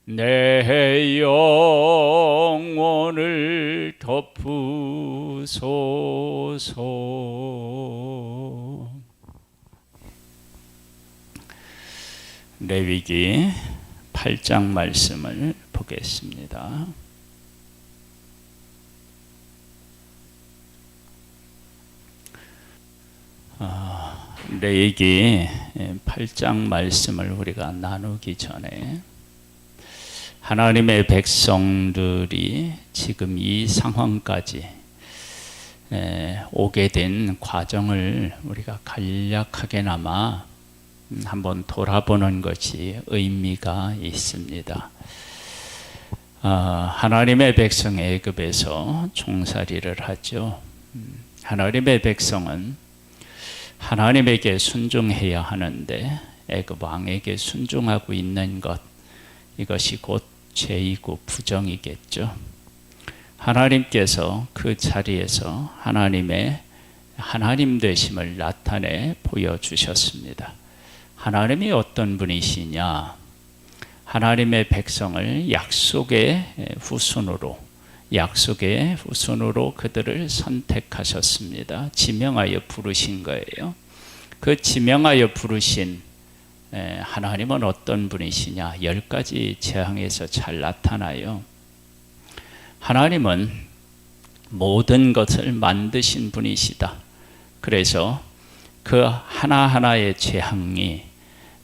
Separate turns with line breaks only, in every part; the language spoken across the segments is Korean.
내 영혼을 덮으소서. 레위기 8장 말씀을 보겠습니다. 레위기 8장 말씀을 우리가 나누기 전에 하나님의 백성들이 지금 이 상황까지 오게 된 과정을 우리가 간략하게나마 한번 돌아보는 것이 의미가 있습니다. 하나님의 백성 애굽에서 종살이를 하죠. 하나님의 백성은 하나님에게 순종해야 하는데 애굽 왕에게 순종하고 있는 것, 이것이 곧 죄이고 부정이겠죠. 하나님께서 그 자리에서 하나님 되심을 나타내 보여주셨습니다. 하나님이 어떤 분이시냐? 하나님의 백성을 약속의 후손으로 그들을 선택하셨습니다. 지명하여 부르신 거예요. 그 지명하여 부르신 하나님은 어떤 분이시냐? 10가지 재앙에서 잘 나타나요. 하나님은 모든 것을 만드신 분이시다. 그래서 그 하나하나의 재앙이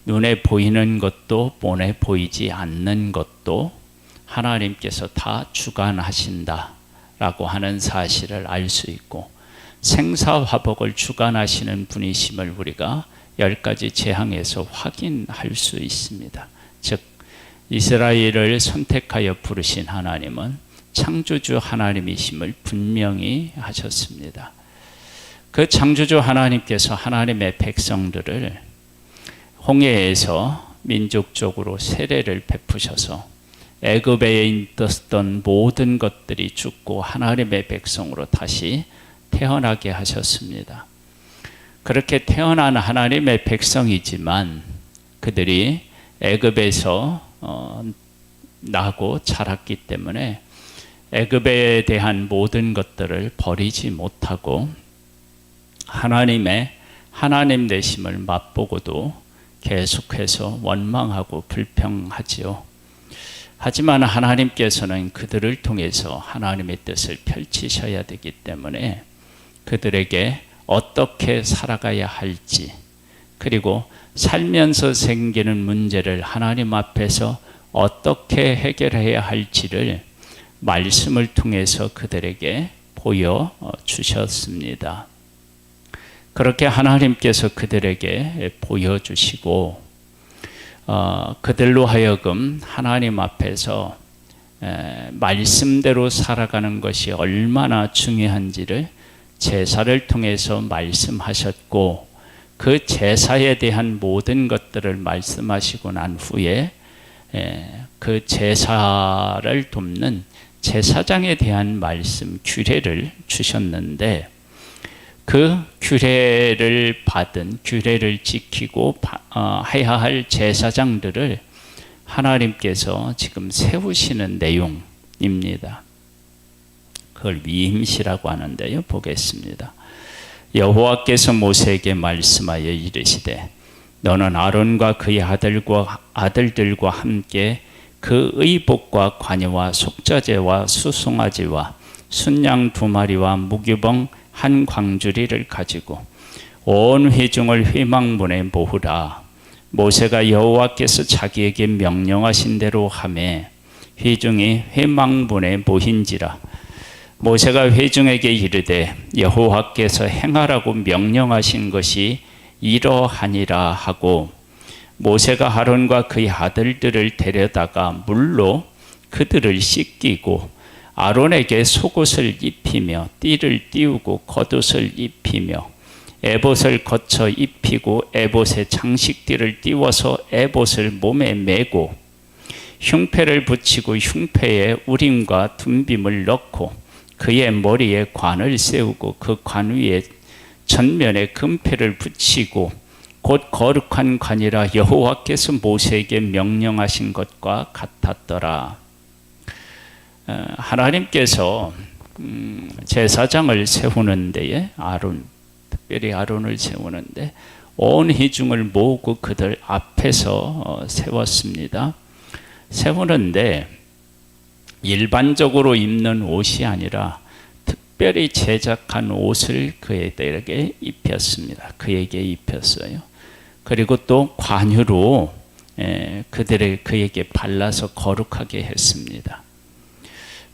눈에 보이는 것도 몸에 보이지 않는 것도 하나님께서 다 주관하신다라고 하는 사실을 알 수 있고, 생사화복을 주관하시는 분이심을 우리가 10가지 재앙에서 확인할 수 있습니다. 즉 이스라엘을 선택하여 부르신 하나님은 창조주 하나님이심을 분명히 하셨습니다. 그 창조주 하나님께서 하나님의 백성들을 홍해에서 민족적으로 세례를 베푸셔서 애굽에 있었던 모든 것들이 죽고 하나님의 백성으로 다시 태어나게 하셨습니다. 그렇게 태어난 하나님의 백성이지만 그들이 애굽에서 나고 자랐기 때문에 애굽에 대한 모든 것들을 버리지 못하고 하나님 되심을 맛보고도 계속해서 원망하고 불평하지요. 하지만 하나님께서는 그들을 통해서 하나님의 뜻을 펼치셔야 되기 때문에 그들에게 어떻게 살아가야 할지, 그리고 살면서 생기는 문제를 하나님 앞에서 어떻게 해결해야 할지를 말씀을 통해서 그들에게 보여주셨습니다. 그렇게 하나님께서 그들에게 보여주시고 그들로 하여금 하나님 앞에서 말씀대로 살아가는 것이 얼마나 중요한지를 제사를 통해서 말씀하셨고, 그 제사에 대한 모든 것들을 말씀하시고 난 후에 그 제사를 돕는 제사장에 대한 말씀, 규례를 주셨는데, 그 규례를 지키고 해야 할 제사장들을 하나님께서 지금 세우시는 내용입니다. 그걸 위임시라고 하는데요. 보겠습니다. 여호와께서 모세에게 말씀하여 이르시되, 너는 아론과 그의 아들들과 함께 그 의복과 관여와 속죄제와 수송아지와 순양 2마리와 무교병 1광주리를 가지고 온 회중을 회막문에 모으라. 모세가 여호와께서 자기에게 명령하신 대로 하매 회중이 회막문에 모인지라. 모세가 회중에게 이르되, 여호와께서 행하라고 명령하신 것이 이러하니라 하고, 모세가 아론과 그의 아들들을 데려다가 물로 그들을 씻기고 아론에게 속옷을 입히며 띠를 띄우고 겉옷을 입히며 에봇을 거쳐 입히고 에봇에 장식띠를 띄워서 에봇을 몸에 메고 흉패를 붙이고 흉패에 우림과 둠빔을 넣고 그의 머리에 관을 세우고 그 관 위에 전면에 금패를 붙이고 곧 거룩한 관이라 여호와께서 모세에게 명령하신 것과 같았더라. 하나님께서 제사장을 세우는 데에 특별히 아론을 세우는데 온 회중을 모으고 그들 앞에서 세웠습니다. 세우는데 일반적으로 입는 옷이 아니라 특별히 제작한 옷을 그에게 입혔습니다. 그에게 입혔어요. 그리고 또 관유로 그에게 발라서 거룩하게 했습니다.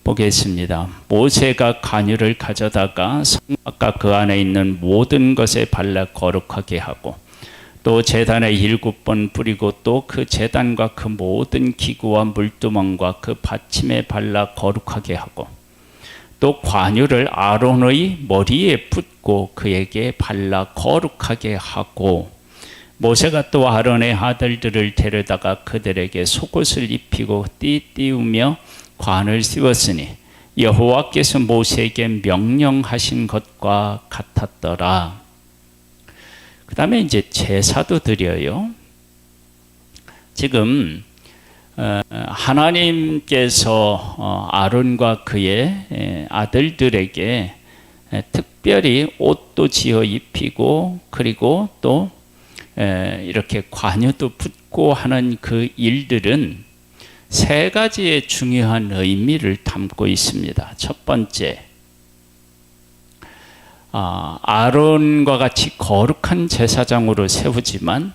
보겠습니다. 모세가 관유를 가져다가 성막과 그 안에 있는 모든 것에 발라 거룩하게 하고 또 제단에 7번 뿌리고 또 그 제단과 그 모든 기구와 물두멍과 그 받침에 발라 거룩하게 하고 또 관유를 아론의 머리에 붓고 그에게 발라 거룩하게 하고 모세가 또 아론의 아들들을 데려다가 그들에게 속옷을 입히고 띠띠우며 관을 씌웠으니 여호와께서 모세에게 명령하신 것과 같았더라. 그 다음에 이제 제사도 드려요. 지금 하나님께서 아론과 그의 아들들에게 특별히 옷도 지어 입히고 그리고 또 이렇게 관유도 붓고 하는 그 일들은 세 가지의 중요한 의미를 담고 있습니다. 첫 번째, 아론과 같이 거룩한 제사장으로 세우지만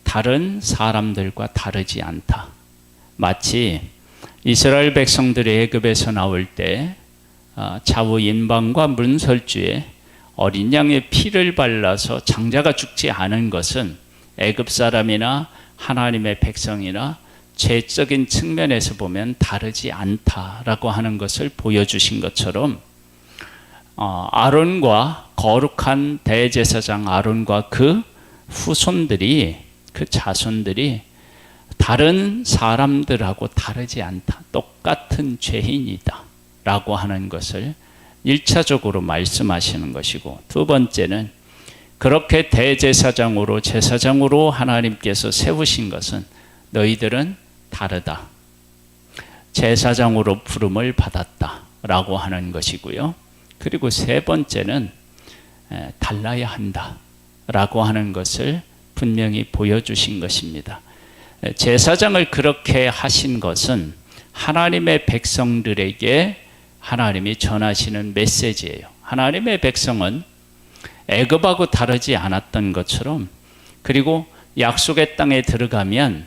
다른 사람들과 다르지 않다. 마치 이스라엘 백성들이 애굽에서 나올 때 좌우 인방과 문설주에 어린 양의 피를 발라서 장자가 죽지 않은 것은 애굽 사람이나 하나님의 백성이나 죄적인 측면에서 보면 다르지 않다라고 하는 것을 보여주신 것처럼 아론과 거룩한 대제사장 아론과 그 후손들이 그 자손들이 다른 사람들하고 다르지 않다. 똑같은 죄인이다 라고 하는 것을 1차적으로 말씀하시는 것이고, 두 번째는 그렇게 대제사장으로 제사장으로 하나님께서 세우신 것은 너희들은 다르다. 제사장으로 부름을 받았다 라고 하는 것이고요. 그리고 세 번째는 달라야 한다 라고 하는 것을 분명히 보여주신 것입니다. 제사장을 그렇게 하신 것은 하나님의 백성들에게 하나님이 전하시는 메시지예요. 하나님의 백성은 애굽하고 다르지 않았던 것처럼, 그리고 약속의 땅에 들어가면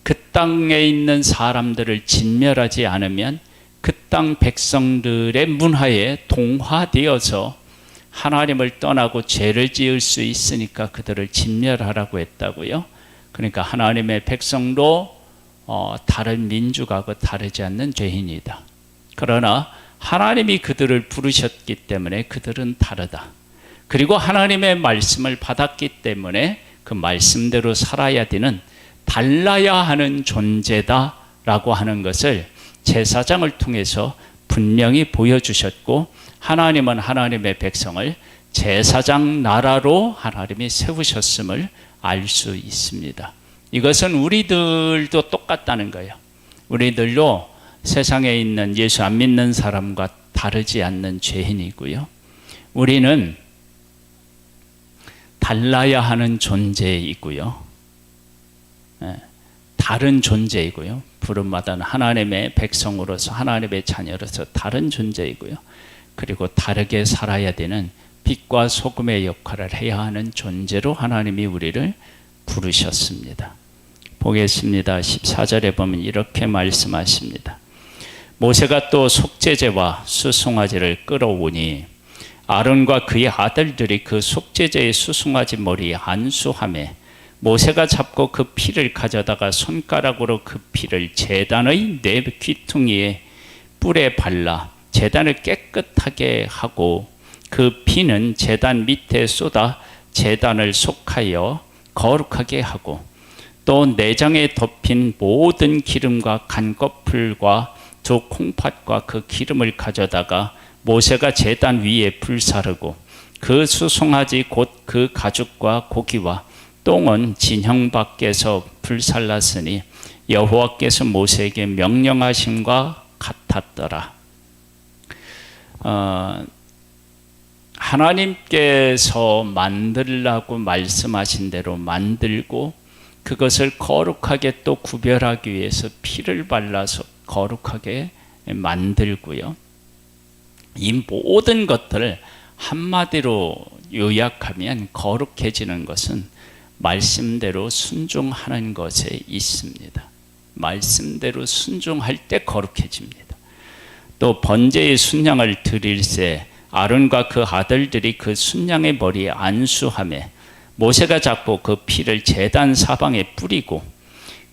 그 땅에 있는 사람들을 진멸하지 않으면 그 땅 백성들의 문화에 동화되어서 하나님을 떠나고 죄를 지을 수 있으니까 그들을 진멸하라고 했다고요. 그러니까 하나님의 백성도 다른 민족하고 다르지 않는 죄인이다. 그러나 하나님이 그들을 부르셨기 때문에 그들은 다르다. 그리고 하나님의 말씀을 받았기 때문에 그 말씀대로 살아야 되는 달라야 하는 존재다라고 하는 것을 제사장을 통해서 분명히 보여주셨고, 하나님은 하나님의 백성을 제사장 나라로 하나님이 세우셨음을 알 수 있습니다. 이것은 우리들도 똑같다는 거예요. 우리들도 세상에 있는 예수 안 믿는 사람과 다르지 않는 죄인이고요. 우리는 달라야 하는 존재이고요. 다른 존재이고요. 부름받은 하나님의 백성으로서, 하나님의 자녀로서 다른 존재이고요. 그리고 다르게 살아야 되는 빛과 소금의 역할을 해야 하는 존재로 하나님이 우리를 부르셨습니다. 보겠습니다. 14절에 보면 이렇게 말씀하십니다. 모세가 또 속죄제와 수송아지를 끌어오니 아론과 그의 아들들이 그 속죄제의 수송아지 머리에 안수하매 모세가 잡고 그 피를 가져다가 손가락으로 그 피를 제단의 네 귀퉁이에 뿔에 발라 제단을 깨끗하게 하고 그 피는 제단 밑에 쏟아 제단을 속하여 거룩하게 하고 또 내장에 덮인 모든 기름과 간꺼풀과 두 콩팥과 그 기름을 가져다가 모세가 제단 위에 불사르고 그 수송아지 곧 그 가죽과 고기와 똥은 진영 밖에서 불살랐으니 여호와께서 모세에게 명령하심과 같았더라. 하나님께서 만들라고 말씀하신 대로 만들고 그것을 거룩하게 또 구별하기 위해서 피를 발라서 거룩하게 만들고요. 이 모든 것들을 한마디로 요약하면 거룩해지는 것은 말씀대로 순종하는 것에 있습니다. 말씀대로 순종할 때 거룩해집니다. 또 번제의 순양을 드릴새 아론과 그 아들들이 그 순양의 머리에 안수하며 모세가 잡고 그 피를 제단 사방에 뿌리고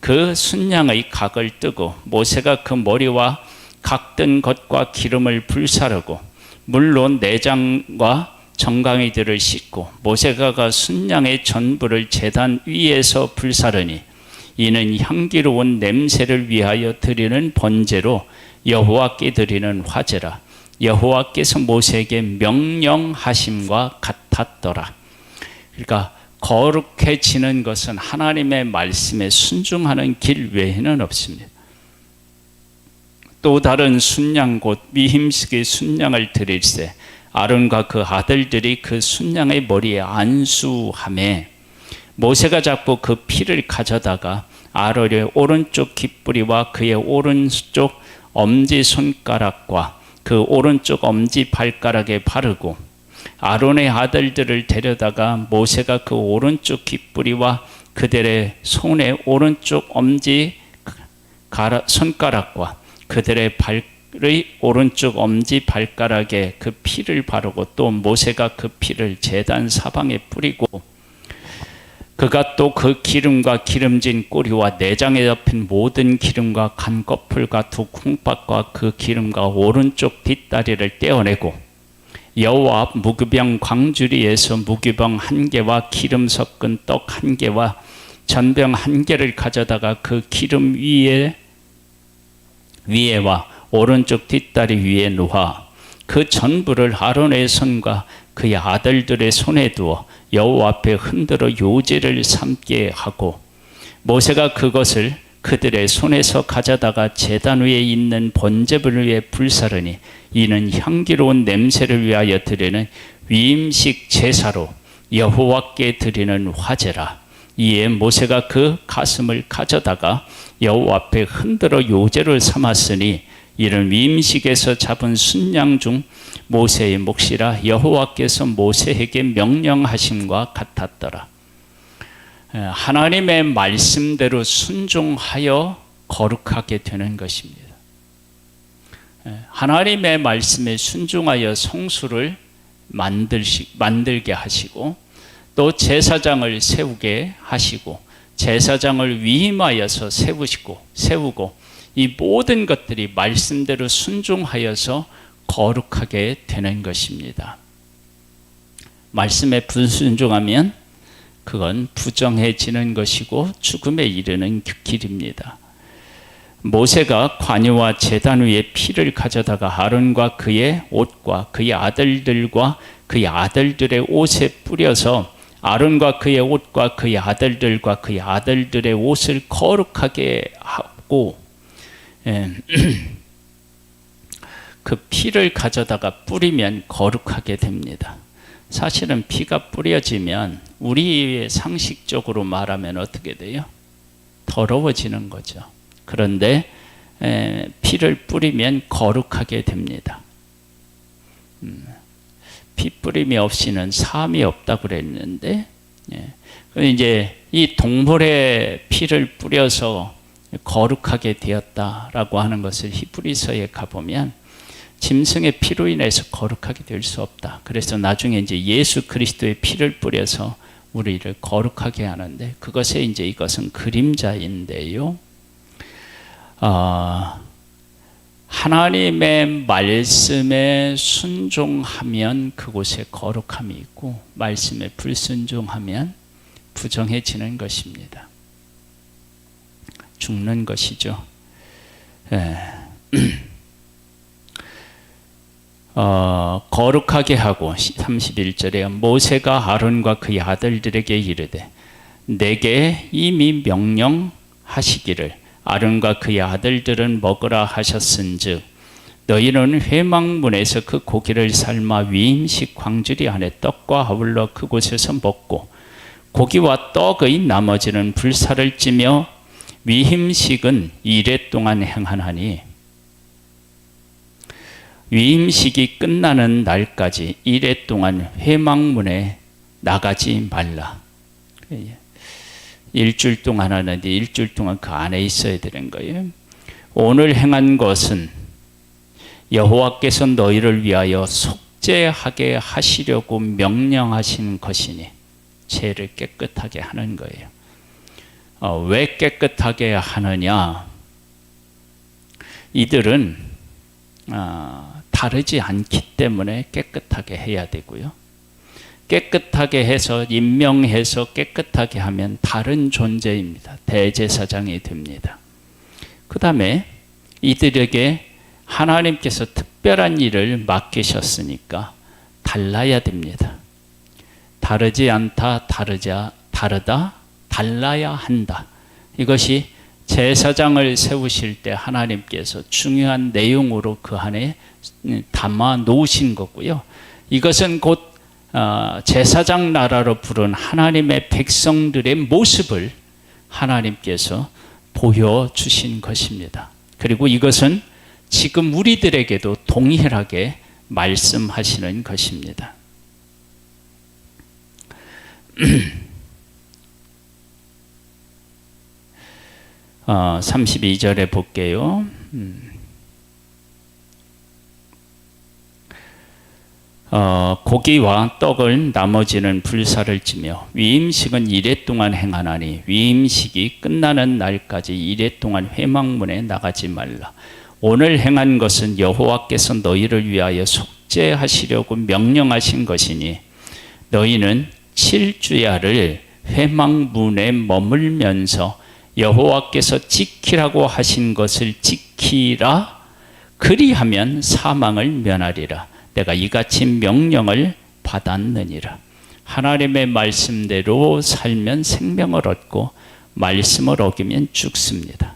그 순양의 각을 뜨고 모세가 그 머리와 각든 것과 기름을 불사르고 물로 내장과 정강이들을 씻고 모세가 그 순양의 전부를 제단 위에서 불사르니 이는 향기로운 냄새를 위하여 드리는 번제로 여호와께 드리는 화제라. 여호와께서 모세에게 명령하심과 같았더라. 그러니까 거룩해지는 것은 하나님의 말씀에 순종하는 길 외에는 없습니다. 또 다른 순양 곧 미힘식의 순양을 드릴새 아론과 그 아들들이 그 순양의 머리에 안수하매 모세가 잡고 그 피를 가져다가 아론의 오른쪽 깃뿌리와 그의 오른쪽 엄지손가락과 그 오른쪽 엄지발가락에 바르고 아론의 아들들을 데려다가 모세가 그 오른쪽 깃뿌리와 그들의 손의 오른쪽 엄지손가락과 그들의 발의 오른쪽 엄지발가락에 그 피를 바르고 또 모세가 그 피를 제단 사방에 뿌리고 그가 또 그 기름과 기름진 꼬리와 내장에 덮인 모든 기름과 간꺼풀과 두 콩밥과 그 기름과 오른쪽 뒷다리를 떼어내고 여호와 앞 무교병 광주리에서 무교병 1개와 기름 섞은 떡 1개와 전병 1개를 가져다가 그 기름 위에와 오른쪽 뒷다리 위에 놓아 그 전부를 아론의 손과 그의 아들들의 손에 두어 여호와 앞에 흔들어 요제를 삼게 하고 모세가 그것을 그들의 손에서 가져다가 제단 위에 있는 번제불 위에 불사르니 이는 향기로운 냄새를 위하여 드리는 위임식 제사로 여호와께 드리는 화제라. 이에 모세가 그 가슴을 가져다가 여호와 앞에 흔들어 요제를 삼았으니 이는 위임식에서 잡은 순양 중 모세의 몫이라 여호와께서 모세에게 명령하심과 같았더라. 하나님의 말씀대로 순종하여 거룩하게 되는 것입니다. 하나님의 말씀에 순종하여 성수를 만들게 하시고 또 제사장을 세우게 하시고 제사장을 위임하여서 세우고 이 모든 것들이 말씀대로 순종하여서 거룩하게 되는 것입니다. 말씀에 불순종하면 그건 부정해지는 것이고 죽음에 이르는 길입니다. 모세가 관유와 제단 위에 피를 가져다가 아론과 그의 옷과 그의 아들들과 그의 아들들의 옷에 뿌려서 아론과 그의 옷과 그의 아들들과 그의 아들들의 옷을 거룩하게 하고 그 피를 가져다가 뿌리면 거룩하게 됩니다. 사실은 피가 뿌려지면 우리의 상식적으로 말하면 어떻게 돼요? 더러워지는 거죠. 그런데 피를 뿌리면 거룩하게 됩니다. 피 뿌림이 없이는 사함이 없다고 그랬는데 이제 이 동물의 피를 뿌려서 거룩하게 되었다라고 하는 것을 히브리서에 가보면 짐승의 피로 인해서 거룩하게 될 수 없다. 그래서 나중에 이제 예수 그리스도의 피를 뿌려서 우리를 거룩하게 하는데 그것에 이제 이것은 그림자인데요. 하나님의 말씀에 순종하면 그곳에 거룩함이 있고 말씀에 불순종하면 부정해지는 것입니다. 죽는 것이죠. 거룩하게 하고 31절에 모세가 아론과 그의 아들들에게 이르되 내게 이미 명령하시기를 아론과 그의 아들들은 먹으라 하셨은즉 너희는 회막문에서 그 고기를 삶아 위임식 광주리 안에 떡과 아울러 그곳에서 먹고 고기와 떡의 나머지는 불사를 찌며 위임식은 이레 동안 행하나니 위임식이 끝나는 날까지 이레 동안 회막문에 나가지 말라. 일주일 동안 하는데 일주일 동안 그 안에 있어야 되는 거예요. 오늘 행한 것은 여호와께서 너희를 위하여 속죄하게 하시려고 명령하신 것이니 죄를 깨끗하게 하는 거예요. 왜 깨끗하게 하느냐? 이들은 다르지 않기 때문에 깨끗하게 해야 되고요. 깨끗하게 해서 임명해서 깨끗하게 하면 다른 존재입니다. 대제사장이 됩니다. 그 다음에 이들에게 하나님께서 특별한 일을 맡기셨으니까 달라야 됩니다. 다르지 않다, 다르다, 달라야 한다. 이것이 제사장을 세우실 때 하나님께서 중요한 내용으로 그 안에 담아 놓으신 거고요. 이것은 곧 제사장 나라로 부른 하나님의 백성들의 모습을 하나님께서 보여주신 것입니다. 그리고 이것은 지금 우리들에게도 동일하게 말씀하시는 것입니다. 32절에 볼게요. 고기와 떡을 나머지는 불사를 찌며 위임식은 이레 동안 행하나니 위임식이 끝나는 날까지 이레 동안 회막문에 나가지 말라. 오늘 행한 것은 여호와께서 너희를 위하여 속죄하시려고 명령하신 것이니 너희는 7주야를 회막문에 머물면서 여호와께서 지키라고 하신 것을 지키라. 그리하면 사망을 면하리라. 내가 이같이 명령을 받았느니라. 하나님의 말씀대로 살면 생명을 얻고 말씀을 어기면 죽습니다.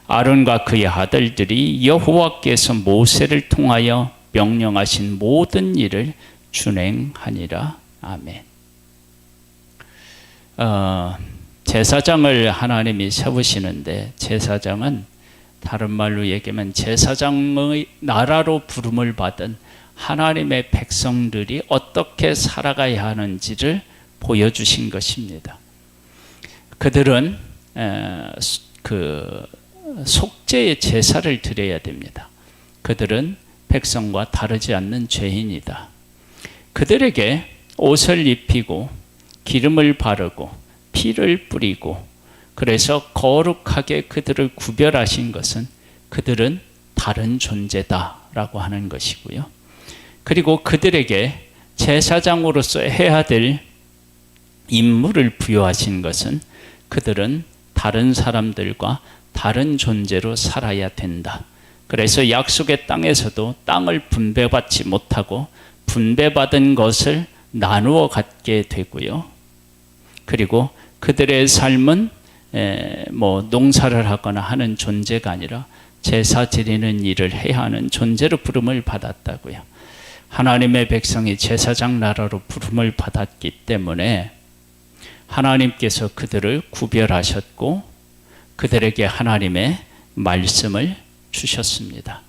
아론과 그의 아들들이 여호와께서 모세를 통하여 명령하신 모든 일을 준행하니라. 아멘. 제사장을 하나님이 세우시는데 제사장은 다른 말로 얘기하면 제사장의 나라로 부름을 받은 하나님의 백성들이 어떻게 살아가야 하는지를 보여주신 것입니다. 그들은 그 속죄의 제사를 드려야 됩니다. 그들은 백성과 다르지 않는 죄인이다. 그들에게 옷을 입히고 기름을 바르고 피를 뿌리고 그래서 거룩하게 그들을 구별하신 것은 그들은 다른 존재다라고 하는 것이고요. 그리고 그들에게 제사장으로서 해야 될 임무를 부여하신 것은 그들은 다른 사람들과 다른 존재로 살아야 된다. 그래서 약속의 땅에서도 땅을 분배받지 못하고 분배받은 것을 나누어 갖게 되고요. 그리고 그들의 삶은 농사를 하거나 하는 존재가 아니라 제사 드리는 일을 해야 하는 존재로 부름을 받았다고요. 하나님의 백성이 제사장 나라로 부름을 받았기 때문에 하나님께서 그들을 구별하셨고 그들에게 하나님의 말씀을 주셨습니다.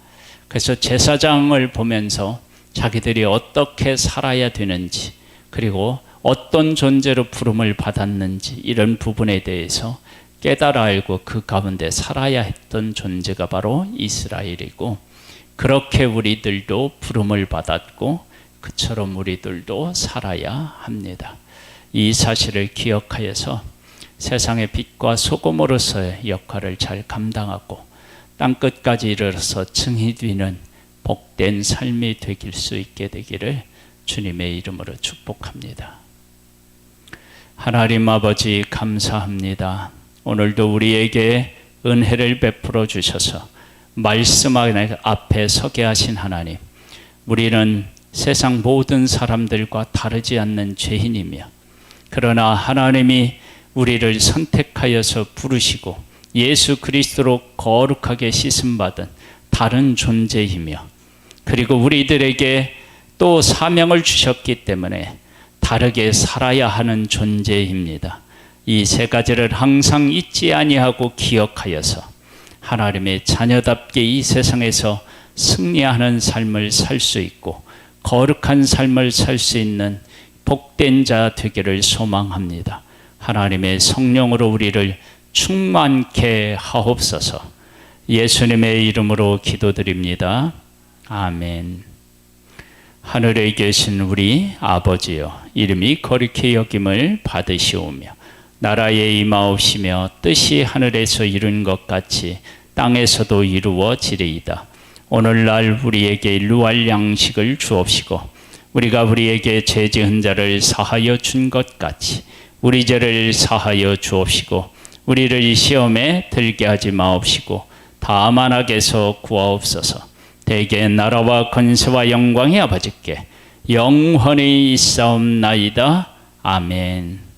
그래서 제사장을 보면서 자기들이 어떻게 살아야 되는지 그리고 어떤 존재로 부름을 받았는지 이런 부분에 대해서 깨달아 알고 그 가운데 살아야 했던 존재가 바로 이스라엘이고 그렇게 우리들도 부름을 받았고 그처럼 우리들도 살아야 합니다. 이 사실을 기억하여서 세상의 빛과 소금으로서의 역할을 잘 감당하고 땅끝까지 이르러서 증이 되는 복된 삶이 되길 수 있게 되기를 주님의 이름으로 축복합니다. 하나님 아버지 감사합니다. 오늘도 우리에게 은혜를 베풀어 주셔서 말씀 앞에 서게 하신 하나님, 우리는 세상 모든 사람들과 다르지 않는 죄인이며, 그러나 하나님이 우리를 선택하여서 부르시고 예수 그리스도로 거룩하게 씻음받은 다른 존재이며, 그리고 우리들에게 또 사명을 주셨기 때문에 다르게 살아야 하는 존재입니다. 이 세 가지를 항상 잊지 아니하고 기억하여서 하나님의 자녀답게 이 세상에서 승리하는 삶을 살 수 있고 거룩한 삶을 살 수 있는 복된 자 되기를 소망합니다. 하나님의 성령으로 우리를 충만케 하옵소서. 예수님의 이름으로 기도드립니다. 아멘. 하늘에 계신 우리 아버지여, 이름이 거룩히 여김을 받으시오며 나라에 임하옵시며 뜻이 하늘에서 이룬 것 같이 땅에서도 이루어지리이다. 오늘날 우리에게 일루할 양식을 주옵시고 우리가 우리에게 죄 지은 자를 사하여 준 것 같이 우리 죄를 사하여 주옵시고 우리를 시험에 들게 하지 마옵시고 다만 악에서 구하옵소서. 대개 나라와 권세와 영광이 아버지께 영원히 있사옵나이다. 아멘.